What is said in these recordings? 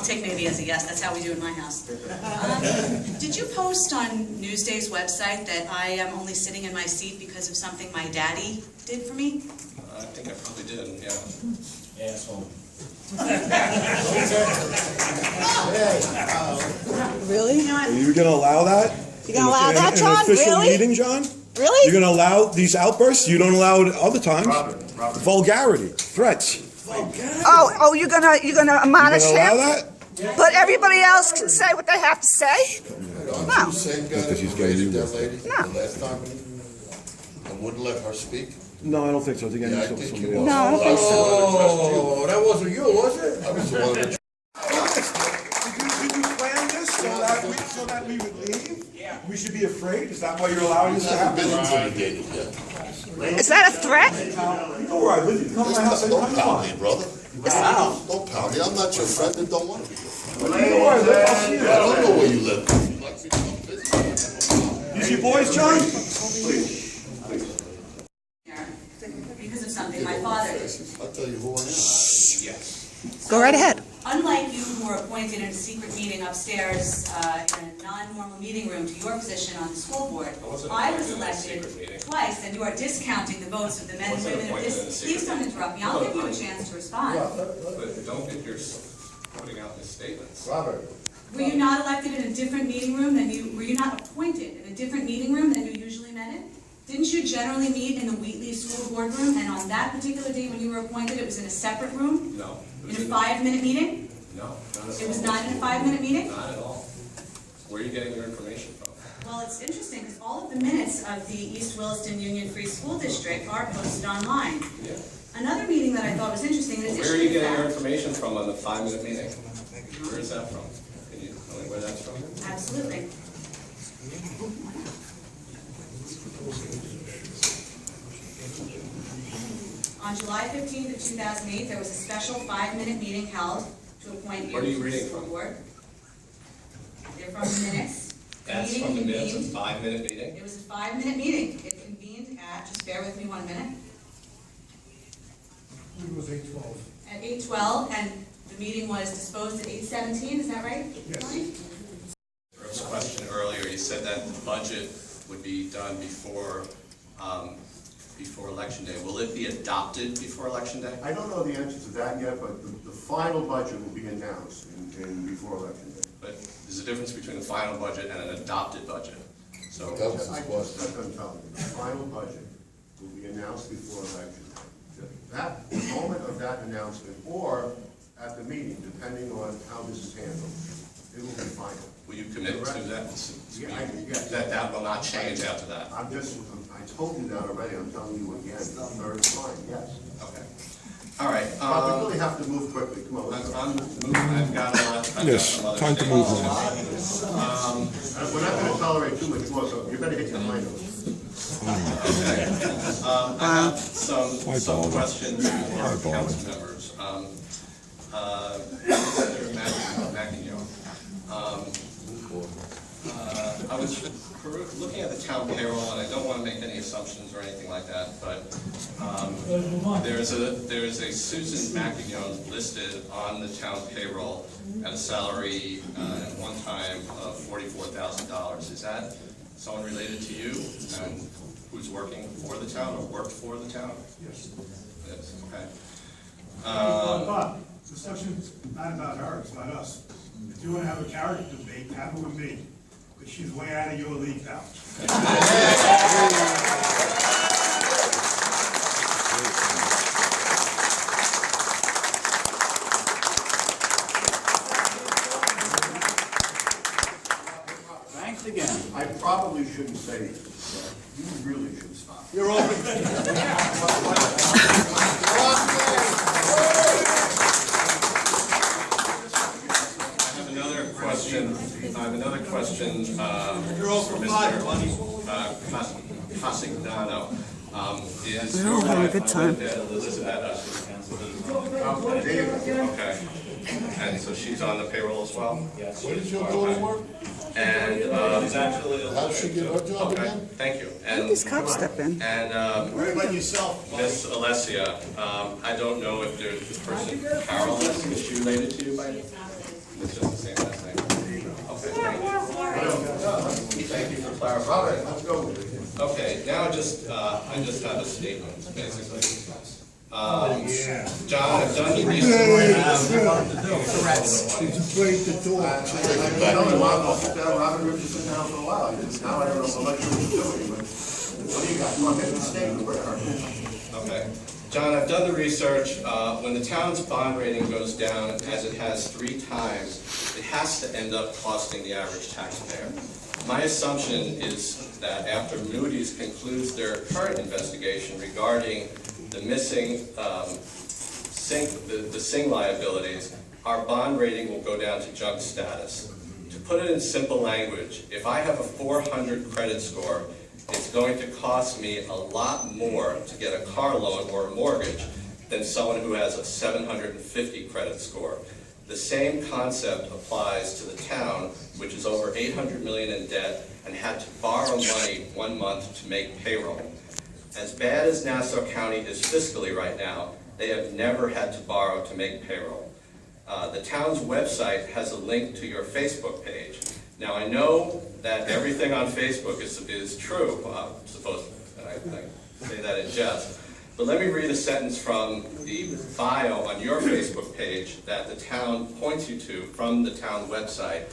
take maybe as a yes. That's how we do in my house. Did you post on Newsday's website that I am only sitting in my seat because of something my daddy did for me? I think I probably did, yeah. Asshole. Really? Are you going to allow that? You gonna allow that, In John? an official Really? meeting, John? Really? You're going to allow these outbursts? You don't allow it other times. Robert. Vulgarity, threats. Oh, you're gonna You admonish going to allow him? that? But everybody else can say what they have to say? Aren't you the same guy that he's getting raided you that lady No. the last time and wouldn't let her speak? No, I don't think so. I think Yeah, I I need think somebody you else. No, I don't think so. Oh, that wasn't you, was it? I was the one that... Did you plan this so that we would leave? Yeah. We should be afraid? Is that why you're allowing this to haven't happen? been intimidated yet. Is that a threat? You know where I live. You come to my house Don't anytime you pound me, want. brother. Wow. Don't pound me. I'm not your friend and don't want to be your friend. You know where I live. I'll see you. I don't know where you live. You like me to come visit? You see boys, John? Because of something my father did. I'll tell you who I am. Yes. Go right ahead. Unlike you who were appointed in a secret meeting upstairs in a non-normal meeting room to your position on the school board, I was elected twice, and you are discounting the votes of the men and women of this. Please don't interrupt me. I'll give you a chance to respond. But don't get your putting out misstatements. Robert. Were you not elected in a different meeting room than you, were you not appointed in a different meeting room than you usually met in? Didn't you generally meet in the Wheatley School Board room, and on that particular day when you were appointed, it was in a separate room? No. In a 5-minute meeting? No, not at all. It was not in a 5-minute meeting? Not at all. Where are you getting your information from? Well, it's interesting, because all of the minutes of the East Williston Union Free School District are posted online. Yeah. Another meeting that I thought was interesting, in addition Where are you to getting your that... information from on the 5-minute meeting? Where is that from? Can you tell me where that's from? Absolutely. On July 15th of 2008, there was a special 5-minute meeting held to appoint you What are you to the reading school from? board. They're from the minutes. That's meeting from the minutes, a convened- 5-minute meeting? It was a 5-minute meeting. It convened at, just bear with me 1 minute. It was 8:12. At 8:12, and the meeting was disposed at 8:17, is that right? Yes. Tony? There was a question earlier, you said that the budget would be done before Election Day. Will it be adopted before Election Day? I don't know the answer to that yet, but the final budget will be announced before Election Day. But there's a difference between a final budget and an adopted budget. So, That was I his just question. got done telling you, the final budget will be announced before Election Day. That, the moment of that announcement, or at the meeting, depending on how this is handled, it will be final. will you commit to that? Yes. That will not change after that? I told you that already, I'm telling you again, the third time, yes. Okay. All right. But we really have to move quickly, come on, let's go. I'm moving, I've got a lot. I've Yes, got some other time to things. move on. We're not gonna tolerate too much more, so you're gonna hit your high notes. I have some questions for council members. Mr. McIntyre. I was looking at the town payroll, and I don't want to make any assumptions or anything like that, but there's a Susan McIntyre listed on the town payroll at a salary at one time of $44,000. Is that someone related to you and who's working for the town or worked for the town? Yes. Yes, okay. But the discussion's not about her, it's about us. If you want to have a character debate, have it with me, because she's way out of your league, pal. Thanks again. I probably shouldn't say this, but you really should stop. You're over. I have another question for Mr. Casignano. We're all having a good time. Okay. And so she's on the payroll as well? Where did your daughter work? And, How'd she get her job okay, again? thank you. Let these cops step in. And, Worry about yourself. Miss Alessia, I don't know if there's this person, Carol, is she related to you by any? It's just the same last name. Okay, thank you for clarifying. Robert, let's go with it. Okay, now I just have a statement, basically. John, I've done the research. He's afraid to talk. Robert Richardson down for a while. Now I don't know how much you're doing, but what do you got? Come on, make a statement. Okay. John, I've done the research. When the town's bond rating goes down, as it has 3 times, it has to end up costing the average taxpayer. My assumption is that after Moody's concludes their current investigation regarding the missing Sing liabilities, our bond rating will go down to junk status. To put it in simple language, if I have a 400 credit score, it's going to cost me a lot more to get a car loan or a mortgage than someone who has a 750 credit score. The same concept applies to the town, which is over $800 million in debt and had to borrow money 1 month to make payroll. As bad as Nassau County is fiscally right now, they have never had to borrow to make payroll. The town's website has a link to your Facebook page. Now, I know that everything on Facebook is true, I say that in jest, but let me read a sentence from the bio on your Facebook page that the town points you to from the town website.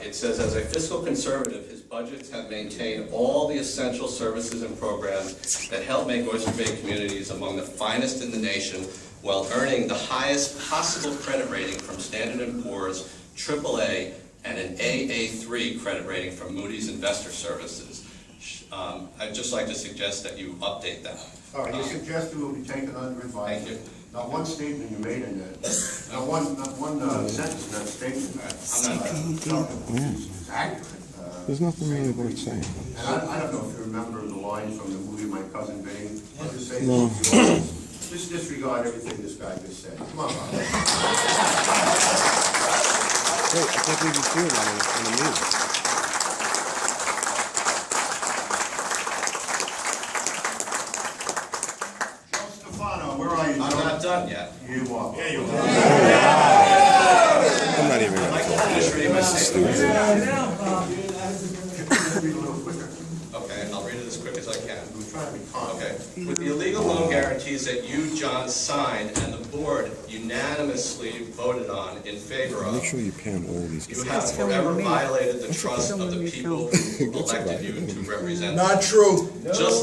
It says, as a fiscal conservative, his budgets have maintained all the essential services and programs that help make Oyster Bay communities among the finest in the nation, while earning the highest possible credit rating from Standard & Poor's, AAA, and an AA3 credit rating from Moody's Investor Services. I'd just like to suggest that you update that. All right, your suggestion will be taken under advisement. Thank you. Not one statement you made in that, not one sentence in that statement. It's accurate. There's nothing really worth saying. And I don't know if you remember the line from the movie My Cousin Vinny. I'll just say No. just disregard everything this guy just said. Come on, Bob. Wait, I thought we were doing that in the meeting. Joe Stefano, where are you, Joe? I'm not done yet. You are. Yeah, you are. I'm not even I'd gonna like to talk. finish reading my statement. Read a little quicker. Okay, I'll read it as quick as I can. We're trying to be calm. Okay. With the illegal loan guarantees that you, John, signed and the board unanimously voted on in favor of, Make sure you pan all these. you have forever violated the trust of the people who elected you to represent them. Not true. Just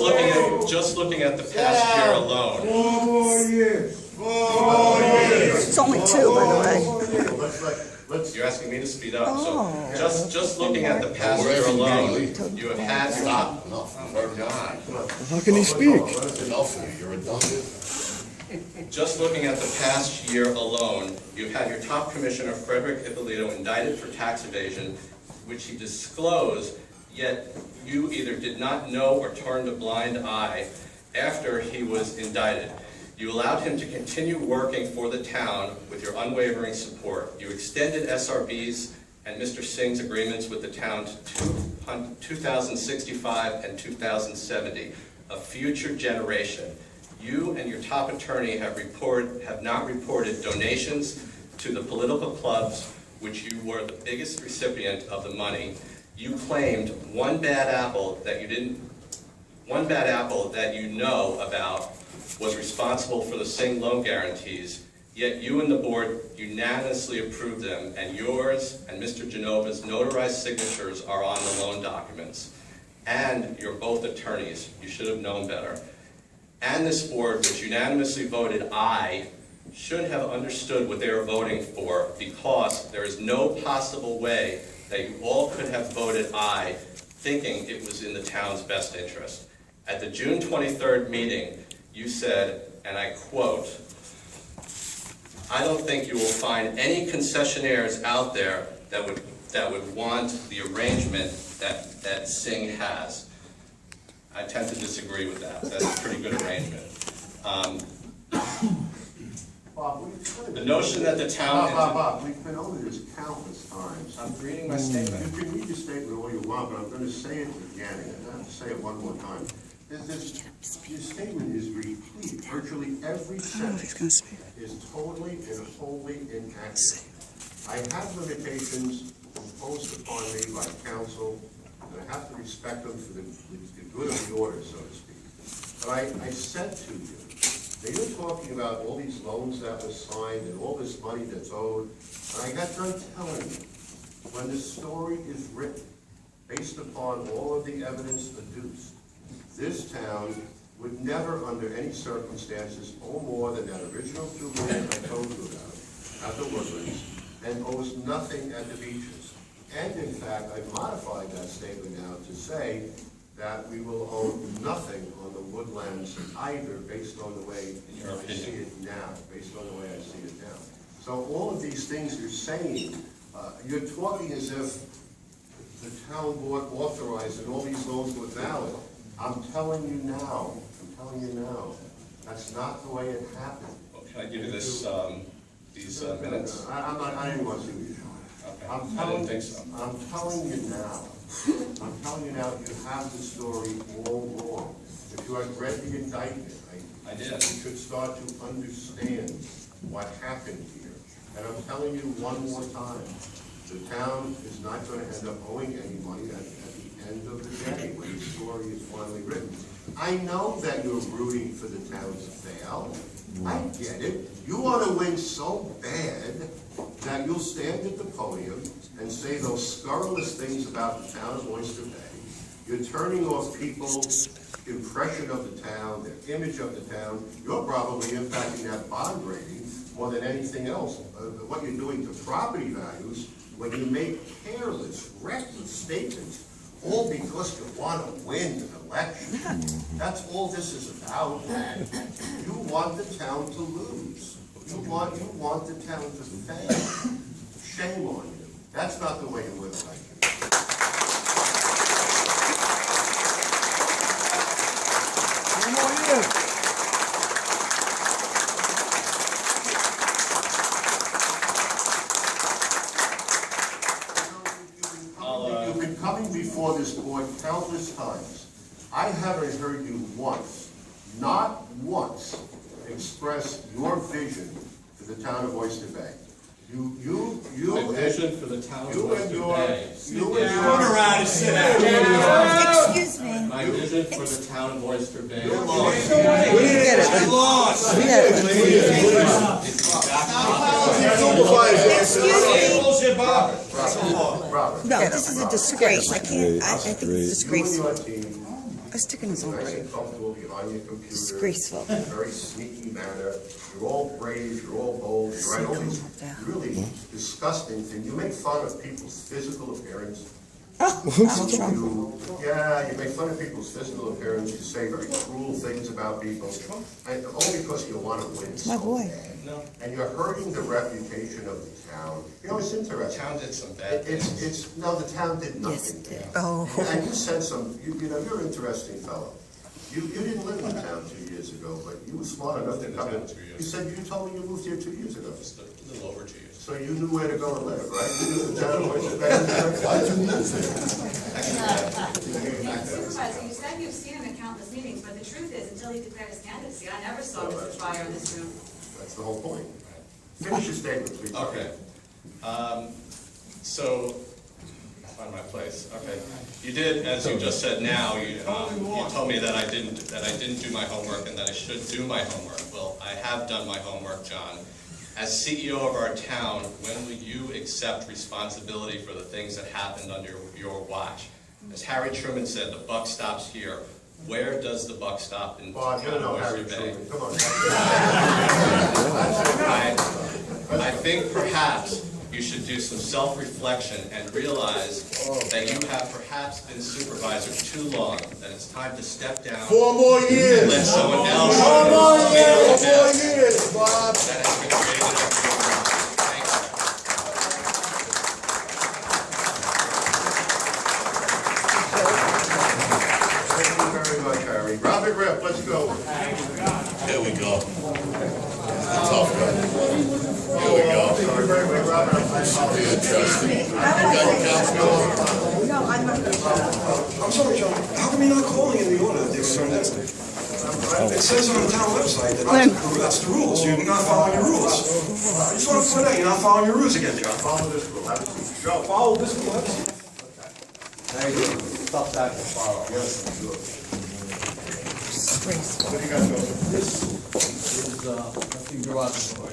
looking at the past year alone, 4 more years. 4 years. It's only 2, by the way. Let's, you're asking me to speed up, Oh. so just looking at the past year alone, you have had your Stop, enough, we're done. How can he speak? Enough of you, you're redundant. Just looking at the past year alone, you've had your top commissioner, Frederick Ippolito, indicted for tax evasion, which he disclosed, yet you either did not know or turned a blind eye after he was indicted. You allowed him to continue working for the town with your unwavering support. You extended SRB's and Mr. Singh's agreements with the town to 2065 and 2070, a future generation. You and your top attorney have not reported donations to the political clubs, which you were the biggest recipient of the money. You claimed one bad apple that you know about was responsible for the Sing loan guarantees, yet you and the board unanimously approved them, and yours and Mr. Genova's notarized signatures are on the loan documents. And you're both attorneys. You should have known better. And this board, which unanimously voted aye, should have understood what they were voting for, because there is no possible way that you all could have voted aye thinking it was in the town's best interest. At the June 23rd meeting, you said, and I quote, "I don't think you will find any concessionaires out there that would want the arrangement that Singh has." I tend to disagree with that. That's a pretty good arrangement. Bob, The notion that the town... Bob, we've been over this countless times. I'm reading my statement. You can read your statement all you want, but I'm going to say it again, and I have to say it one more time. Your statement is replete. Virtually every I don't know if he's sentence going to speak. is totally and wholly inaccurate. I have limitations imposed upon me by council, and I have to respect them for the good of the order, so to speak. But I said to you, they were talking about all these loans that were signed and all this money that's owed, and I got done telling you, when the story is written, based upon all of the evidence adduced, this town would never, under any circumstances, owe more than that original $2 million I told you about at the Woodlands, and owes nothing at the beaches. And in fact, I've modified that statement now to say that we will owe nothing on the woodlands either, based on the way I see it now, So all of these things you're saying, you're talking as if the town board authorized and all these loans were valid. I'm telling you now, that's not the way it happened. Well, can I give you this, these minutes? I didn't want to see you. Okay. I didn't think so. I'm telling you now, you have the story all wrong. If you had read the indictment, I did. You should start to understand what happened here. And I'm telling you one more time, the town is not going to end up owing any money at the end of the day when the story is finally written. I know that you're rooting for the town to fail. I get it. You want to win so bad that you'll stand at the podium and say those scurrilous things about the town of Oyster Bay. You're turning off people's impression of the town, their image of the town. You're probably impacting that bond rating more than anything else. What you're doing to property values when you make careless, reckless statements, all because you want to win an election. That's all this is about. You want the town to lose. You want the town to fail. Shame on you. That's not the way to win elections. You've been coming before this board countless times. I haven't heard you once, not once, express your vision for the town of Oyster Bay. My vision for the town of Oyster Bay. Turn around and sit down. Excuse me. My vision for the town of Oyster Bay. We get it. Lost. We get it. Robert. No, this is a disgrace. I can't, I think it's You and disgraceful. your team, A stick in his own nice grave. and comfortable behind your computer. Disgraceful. In a very sneaky manner. You're all brave, you're all bold, you write all these really disgusting things. You make fun of people's physical appearance. Donald Trump. You make fun of people's physical appearance, you say very cruel things about people, and only because you want to win. My boy. And you're hurting the reputation of the town. You know, it's The interesting. town did some bad things. No, the town did Yes, nothing. it did. Oh. And you said you know, you're an interesting fellow. You didn't live in the town 2 years ago, but you were smart enough to come in. You said, you told me you moved here 2 years ago. Just a little over 2 years. So you knew where to go and live, right? You knew the town of Oyster Bay. Supervisor, you said you've seen him at countless meetings, but the truth is, until he declared his candidacy, I never saw Mr. Freier in this room. That's the whole point. Finish your statement, please. Okay. So, find my place. Okay. You did, as you just said now, you told me that I didn't do my homework and that I should do my homework. Well, I have done my homework, John. As CEO of our town, when will you accept responsibility for the things that happened under your watch? As Harry Truman said, the buck stops here. Where does the buck stop in Bob, you don't know Harry Oyster Bay? Truman. Come on. I think perhaps you should do some self-reflection and realize that you have perhaps been supervisor too long, that it's time to step down. 4 more years. Let someone else. 4 more years. 4 That years, Bob. has been created under your watch. Thank you. Thank you very much, Harry. Robert Ripp, let's go. Here we go. Tough guy. Here we go. Sorry, wait, Robert. Interesting. You got your council. No, I'm not. I'm sorry, John, how come you're not calling in the order that they were turned in? It says on the town website that that's the rules, you're not following your rules. I just want to point out, you're not following your rules again, John. Follow this rule, have a seat. Joe, follow this rule, have a seat. How you doing? Tough act to follow. Yes, sure. What do you got, Joseph? This is, I think, garage door.